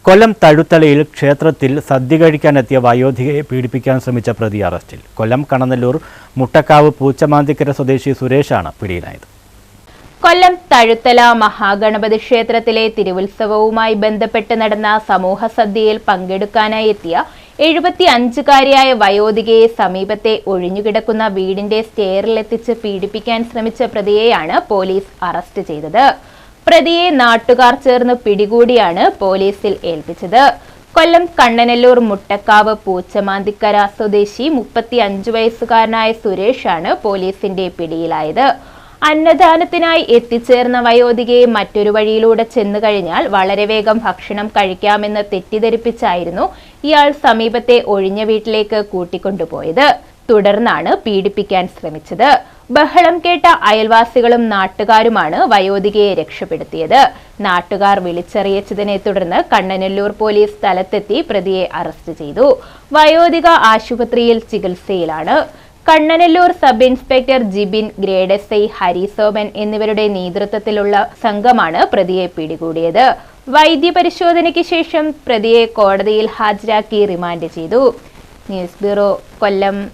കൊല്ലം തഴുത്തലയിൽ ക്ഷേത്രത്തിൽ സദ്യ കഴിക്കാനെത്തിയ വയോധികയെ പീഡിപ്പിക്കാൻ ശ്രമിച്ച പ്രതി അറസ്റ്റിൽ. കൊല്ലം കണനല്ലൂർ മുട്ടക്കാവ് പൂച്ചമാന്തിക്കര സ്വദേശി സുരേഷാണ് പിടിയിലായത്. കൊല്ലം തഴുത്തല മഹാഗണപതി ക്ഷേത്രത്തിലെ തിരുവുത്സവവുമായി ബന്ധപ്പെട്ട് നടന്ന സമൂഹ സദ്യയിൽ പങ്കെടുക്കാനായി എത്തിയ 75-കാരിയായ വയോധികയെ സമീപത്തെ ഒഴിഞ്ഞുകിടക്കുന്ന വീടിന്റെ സ്റ്റെയറിലെത്തിച്ച് പീഡിപ്പിക്കാൻ ശ്രമിച്ച പ്രതിയെയാണ് പോലീസ് അറസ്റ്റ് ചെയ്തത്. പ്രതിയെ നാട്ടുകാർ ചേർന്ന് പിടികൂടിയാണ് പോലീസിൽ ഏൽപ്പിച്ചത്. കൊല്ലം കണ്ണനല്ലൂർ മുട്ടക്കാവ് പൂച്ചമാന്തിക്കര സ്വദേശി 35 വയസ്സുകാരനായ സുരേഷാണ് പോലീസിന്റെ പിടിയിലായത്. അന്നദാനത്തിനായി എത്തിച്ചേർന്ന വയോധികയെ മറ്റൊരു വഴിയിലൂടെ ചെന്നു കഴിഞ്ഞാൽ വളരെ വേഗം ഭക്ഷണം കഴിക്കാമെന്ന് തെറ്റിദ്ധരിപ്പിച്ചായിരുന്നു ഇയാൾ സമീപത്തെ ഒഴിഞ്ഞ വീട്ടിലേക്ക് കൂട്ടിക്കൊണ്ടുപോയത്. തുടർന്നാണ് പീഡിപ്പിക്കാൻ ശ്രമിച്ചത്. ബഹളം കേട്ട അയൽവാസികളും നാട്ടുകാരുമാണ് വയോധികയെ രക്ഷപ്പെടുത്തിയത്. നാട്ടുകാർ വിളിച്ചറിയിച്ചതിനെ തുടർന്ന് കണ്ണനല്ലൂർ പോലീസ് സ്ഥലത്തെത്തി പ്രതിയെ അറസ്റ്റ് ചെയ്തു. വയോധിക ആശുപത്രിയിൽ ചികിത്സയിലാണ്. Kannanallur sub inspector Jibin, grade SI Harisoman എന്നിവരുടെ നേതൃത്വത്തിലുള്ള സംഘമാണ് പ്രതിയെ പിടികൂടിയത്. വൈദ്യപരിശോധനയ്ക്ക് ശേഷം പ്രതിയെ കോടതിയിൽ ഹാജരാക്കി റിമാൻഡ് ചെയ്തു. ന്യൂസ് ബ്യൂറോ, കൊല്ലം.